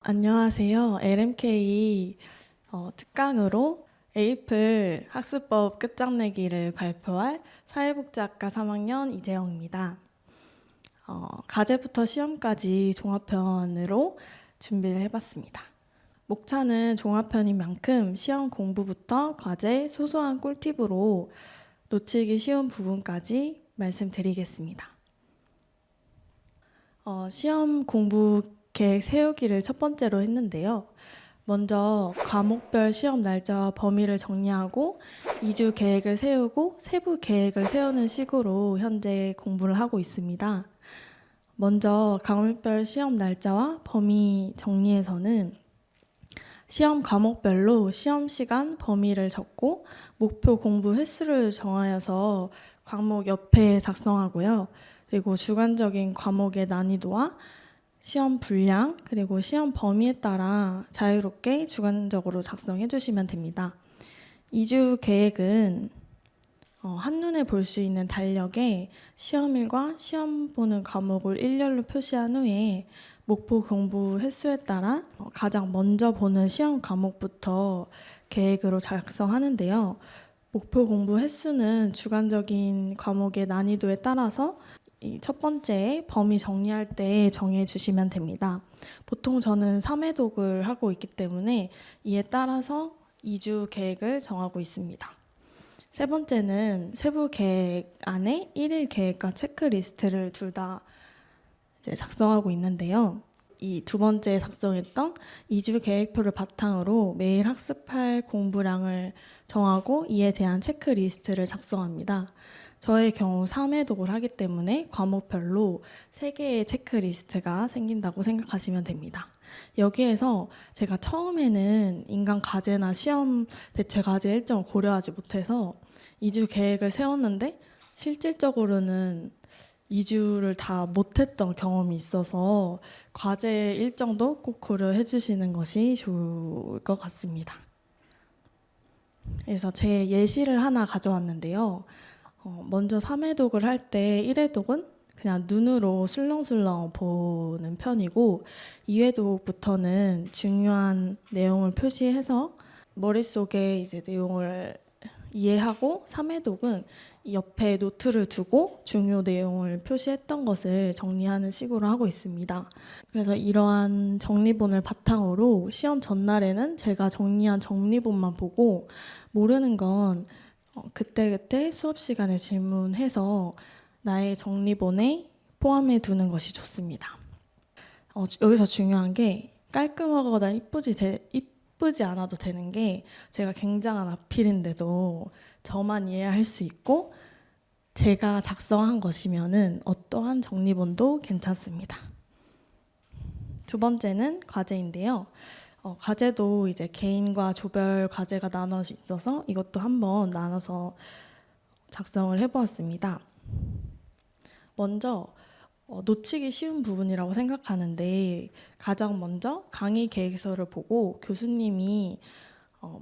안녕하세요. LMK 특강으로 에이플 학습법 끝장내기를 발표할 사회복지학과 3학년 이재영입니다. 가제부터 시험까지 종합편으로 준비를 해봤습니다. 목차는 종합편인 만큼 시험 공부부터 과제, 소소한 꿀팁으로 놓치기 쉬운 부분까지 말씀드리겠습니다. 시험 공부 계획 세우기를 첫 번째로 했는데요. 먼저 과목별 시험 날짜와 범위를 정리하고 2주 계획을 세우고 세부 계획을 세우는 식으로 현재 공부를 하고 있습니다. 먼저 과목별 시험 날짜와 범위 정리에서는 시험 과목별로 시험 시간 범위를 적고 목표 공부 횟수를 정하여서 과목 옆에 작성하고요. 그리고 주관적인 과목의 난이도와 시험 분량 그리고 시험 범위에 따라 자유롭게 주관적으로 작성해 주시면 됩니다. 2주 계획은 한눈에 볼 수 있는 달력에 시험일과 시험 보는 과목을 일렬로 표시한 후에 목표 공부 횟수에 따라 가장 먼저 보는 시험 과목부터 계획으로 작성하는데요. 목표 공부 횟수는 주관적인 과목의 난이도에 따라서 이 첫 번째 범위 정리할 때 정해 주시면 됩니다. 보통 저는 3회독을 하고 있기 때문에 이에 따라서 2주 계획을 정하고 있습니다. 세 번째는 세부 계획 안에 1일 계획과 체크리스트를 둘 다 작성하고 있는데요. 이 두 번째 작성했던 2주 계획표를 바탕으로 매일 학습할 공부량을 정하고 이에 대한 체크리스트를 작성합니다. 저의 경우 3회독을 하기 때문에 과목별로 3개의 체크리스트가 생긴다고 생각하시면 됩니다. 여기에서 제가 처음에는 인간 과제나 시험 대체 과제 일정을 고려하지 못해서 2주 계획을 세웠는데 실질적으로는 2주를 다 못했던 경험이 있어서 과제 일정도 꼭 고려해 주시는 것이 좋을 것 같습니다. 그래서 제 예시를 하나 가져왔는데요. 먼저 3회독을 할 때 1회독은 그냥 눈으로 술렁술렁 보는 편이고 2회독부터는 중요한 내용을 표시해서 머릿속에 이제 내용을 이해하고 3회독은 옆에 노트를 두고 중요 내용을 표시했던 것을 정리하는 식으로 하고 있습니다. 그래서 이러한 정리본을 바탕으로 시험 전날에는 제가 정리한 정리본만 보고 모르는 건 그때그때 수업 시간에 질문해서 나의 정리본에 포함해 두는 것이 좋습니다. 여기서 중요한 게 깔끔하거나 이쁘지 않아도 되는 게 제가 굉장한 악필인데도 저만 이해할 수 있고 제가 작성한 것이면은 어떠한 정리본도 괜찮습니다. 두 번째는 과제인데요. 과제도 이제 개인과 조별 과제가 나눠져 있어서 이것도 한번 나눠서 작성을 해보았습니다. 먼저 놓치기 쉬운 부분이라고 생각하는데 가장 먼저 강의 계획서를 보고 교수님이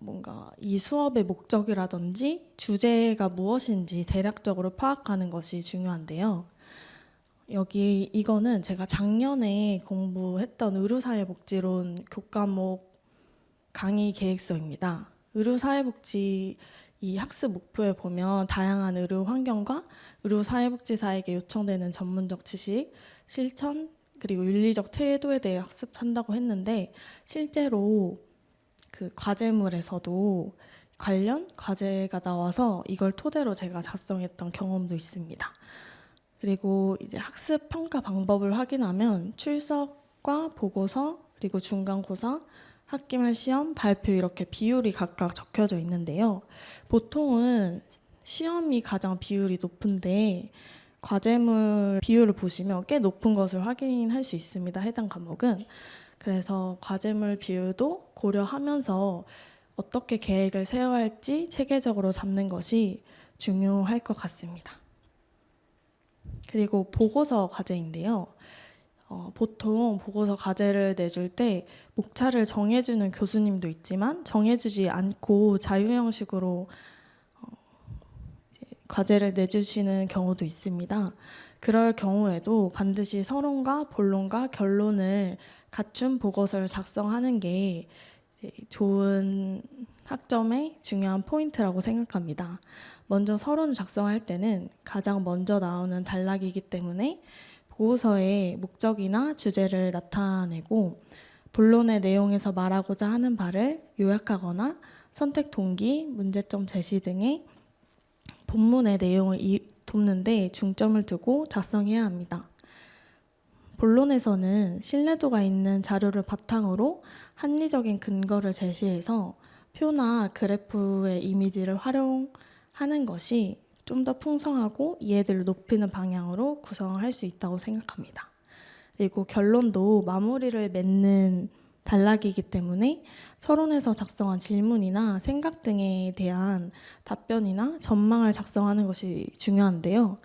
뭔가 이 수업의 목적이라든지 주제가 무엇인지 대략적으로 파악하는 것이 중요한데요. 이거는 제가 작년에 공부했던 의료사회복지론 교과목 강의 계획서입니다. 의료사회복지 이 학습 목표에 보면 다양한 의료 환경과 의료사회복지사에게 요청되는 전문적 지식, 실천, 그리고 윤리적 태도에 대해 학습한다고 했는데 실제로 그 과제물에서도 관련 과제가 나와서 이걸 토대로 제가 작성했던 경험도 있습니다. 그리고 이제 학습 평가 방법을 확인하면 출석과 보고서 그리고 중간고사, 학기말 시험, 발표 이렇게 비율이 각각 적혀져 있는데요. 보통은 시험이 가장 비율이 높은데 과제물 비율을 보시면 꽤 높은 것을 확인할 수 있습니다. 해당 과목은. 그래서 과제물 비율도 고려하면서 어떻게 계획을 세워야 할지 체계적으로 잡는 것이 중요할 것 같습니다. 그리고 보고서 과제인데요. 보통 보고서 과제를 내줄 때 목차를 정해주는 교수님도 있지만 정해주지 않고 자유 형식으로 과제를 내주시는 경우도 있습니다. 그럴 경우에도 반드시 서론과 본론과 결론을 갖춘 보고서를 작성하는 게 좋은 학점의 중요한 포인트라고 생각합니다. 먼저 서론을 작성할 때는 가장 먼저 나오는 단락이기 때문에 보고서의 목적이나 주제를 나타내고 본론의 내용에서 말하고자 하는 바를 요약하거나 선택 동기, 문제점 제시 등의 본문의 내용을 돕는 데 중점을 두고 작성해야 합니다. 본론에서는 신뢰도가 있는 자료를 바탕으로 합리적인 근거를 제시해서 표나 그래프의 이미지를 활용하는 것이 좀 더 풍성하고 이해도를 높이는 방향으로 구성할 수 있다고 생각합니다. 그리고 결론도 마무리를 맺는 단락이기 때문에 서론에서 작성한 질문이나 생각 등에 대한 답변이나 전망을 작성하는 것이 중요한데요.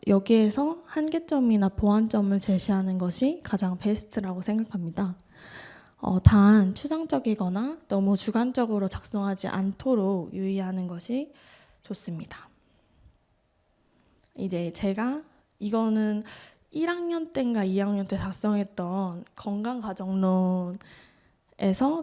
여기에서 한계점이나 보완점을 제시하는 것이 가장 베스트라고 생각합니다. 단 추상적이거나 너무 주관적으로 작성하지 않도록 유의하는 것이 좋습니다. 이제 제가 이거는 1학년 때인가 2학년 때 작성했던 건강가정론에서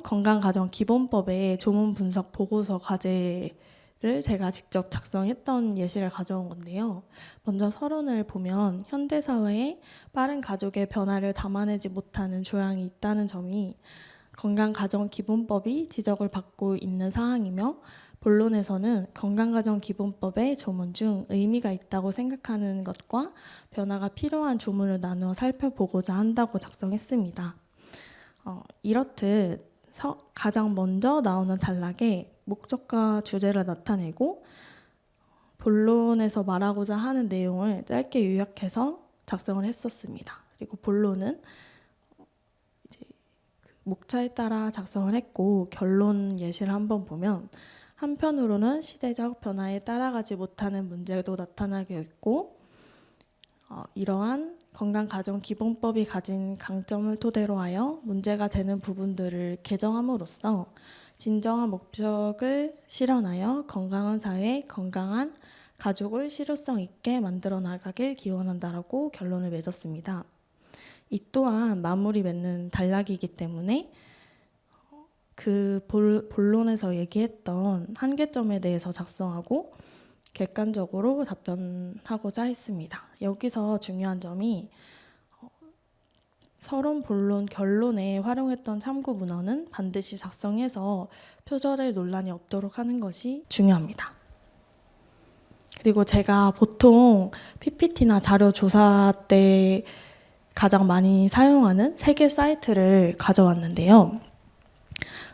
건강가정기본법의 조문 분석 보고서 과제를 제가 직접 작성했던 예시를 가져온 건데요. 먼저 서론을 보면 현대사회에 빠른 가족의 변화를 담아내지 못하는 조항이 있다는 점이 건강가정기본법이 지적을 받고 있는 사항이며 본론에서는 건강가정기본법의 조문 중 의미가 있다고 생각하는 것과 변화가 필요한 조문을 나누어 살펴보고자 한다고 작성했습니다. 이렇듯 가장 먼저 나오는 단락에 목적과 주제를 나타내고 본론에서 말하고자 하는 내용을 짧게 요약해서 작성을 했었습니다. 그리고 본론은 목차에 따라 작성을 했고 결론 예시를 한번 보면 한편으로는 시대적 변화에 따라가지 못하는 문제도 나타나게 했고 이러한 건강가정기본법이 가진 강점을 토대로 하여 문제가 되는 부분들을 개정함으로써 진정한 목적을 실현하여 건강한 사회, 건강한 가족을 실효성 있게 만들어 나가길 기원한다라고 결론을 맺었습니다. 이 또한 마무리 맺는 단락이기 때문에 그 본론에서 얘기했던 한계점에 대해서 작성하고 객관적으로 답변하고자 했습니다. 여기서 중요한 점이 서론, 본론, 결론에 활용했던 참고 문헌은 반드시 작성해서 표절의 논란이 없도록 하는 것이 중요합니다. 그리고 제가 보통 PPT나 자료 조사 때 가장 많이 사용하는 3개 사이트를 가져왔는데요.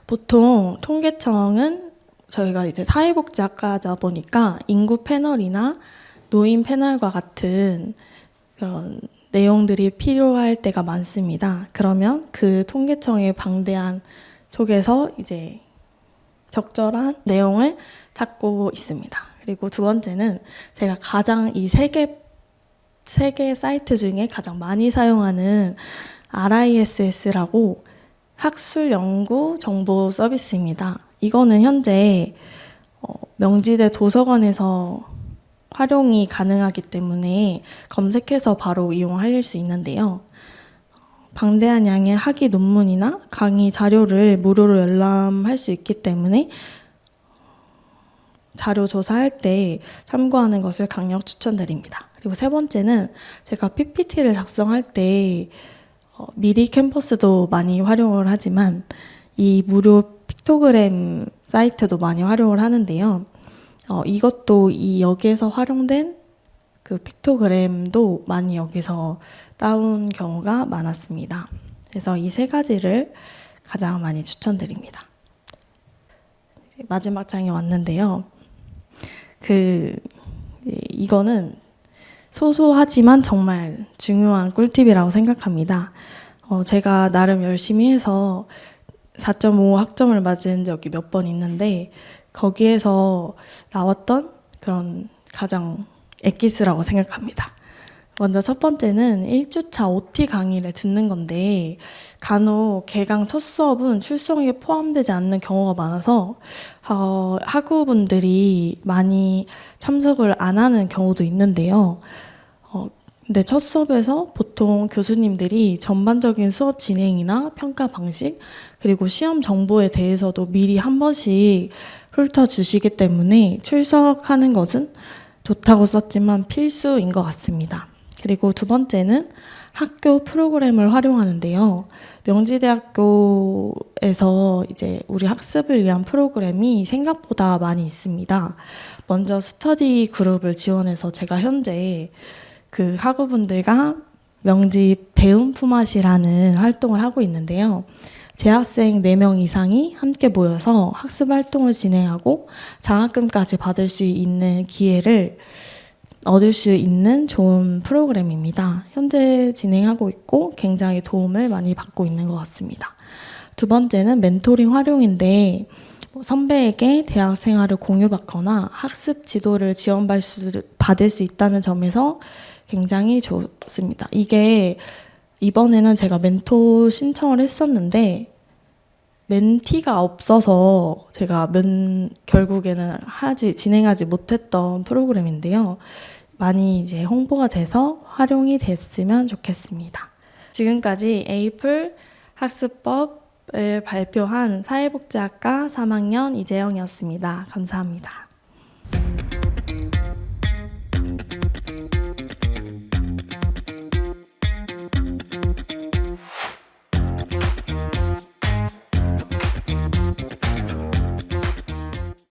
보통 통계청은 저희가 이제 사회복지학과다 보니까 인구 패널이나 노인 패널과 같은 그런 내용들이 필요할 때가 많습니다. 그러면 그 통계청의 방대한 속에서 이제 적절한 내용을 찾고 있습니다. 그리고 두 번째는 제가 가장 이 세 개 사이트 중에 가장 많이 사용하는 RISS라고 학술 연구 정보 서비스입니다. 이거는 현재 명지대 도서관에서 활용이 가능하기 때문에 검색해서 바로 이용할 수 있는데요. 방대한 양의 학위 논문이나 강의 자료를 무료로 열람할 수 있기 때문에 자료 조사할 때 참고하는 것을 강력 추천드립니다. 그리고 세 번째는 제가 PPT를 작성할 때 미리 캠퍼스도 많이 활용을 하지만 이 무료 픽토그램 사이트도 많이 활용을 하는데요. 이것도 여기에서 활용된 그 픽토그램도 많이 여기서 따온 경우가 많았습니다. 그래서 이 세 가지를 가장 많이 추천드립니다. 마지막 장에 왔는데요. 이거는 소소하지만 정말 중요한 꿀팁이라고 생각합니다. 제가 나름 열심히 해서 4.5 학점을 맞은 적이 몇 번 있는데 거기에서 나왔던 그런 가장 엑기스라고 생각합니다. 먼저 첫 번째는 1주차 OT 강의를 듣는 건데 간혹 개강 첫 수업은 출석에 포함되지 않는 경우가 많아서 학우분들이 많이 참석을 안 하는 경우도 있는데요. 근데 첫 수업에서 보통 교수님들이 전반적인 수업 진행이나 평가 방식, 그리고 시험 정보에 대해서도 미리 한 번씩 훑어주시기 때문에 출석하는 것은 좋다고 썼지만 필수인 것 같습니다. 그리고 두 번째는 학교 프로그램을 활용하는데요. 명지대학교에서 이제 우리 학습을 위한 프로그램이 생각보다 많이 있습니다. 먼저 스터디 그룹을 지원해서 제가 현재 그 학우분들과 명지 배움 품앗이라는 활동을 하고 있는데요. 재학생 4명 이상이 함께 모여서 학습 활동을 진행하고 장학금까지 받을 수 있는 기회를 얻을 수 있는 좋은 프로그램입니다. 현재 진행하고 있고 굉장히 도움을 많이 받고 있는 것 같습니다. 두 번째는 멘토링 활용인데 선배에게 대학 생활을 공유받거나 학습 지도를 지원받을 수 있다는 점에서 굉장히 좋습니다. 이게 이번에는 제가 멘토 신청을 했었는데 멘티가 없어서 제가 결국에는 진행하지 못했던 프로그램인데요. 많이 이제 홍보가 돼서 활용이 됐으면 좋겠습니다. 지금까지 에이플 학습법을 발표한 사회복지학과 3학년 이재영이었습니다. 감사합니다.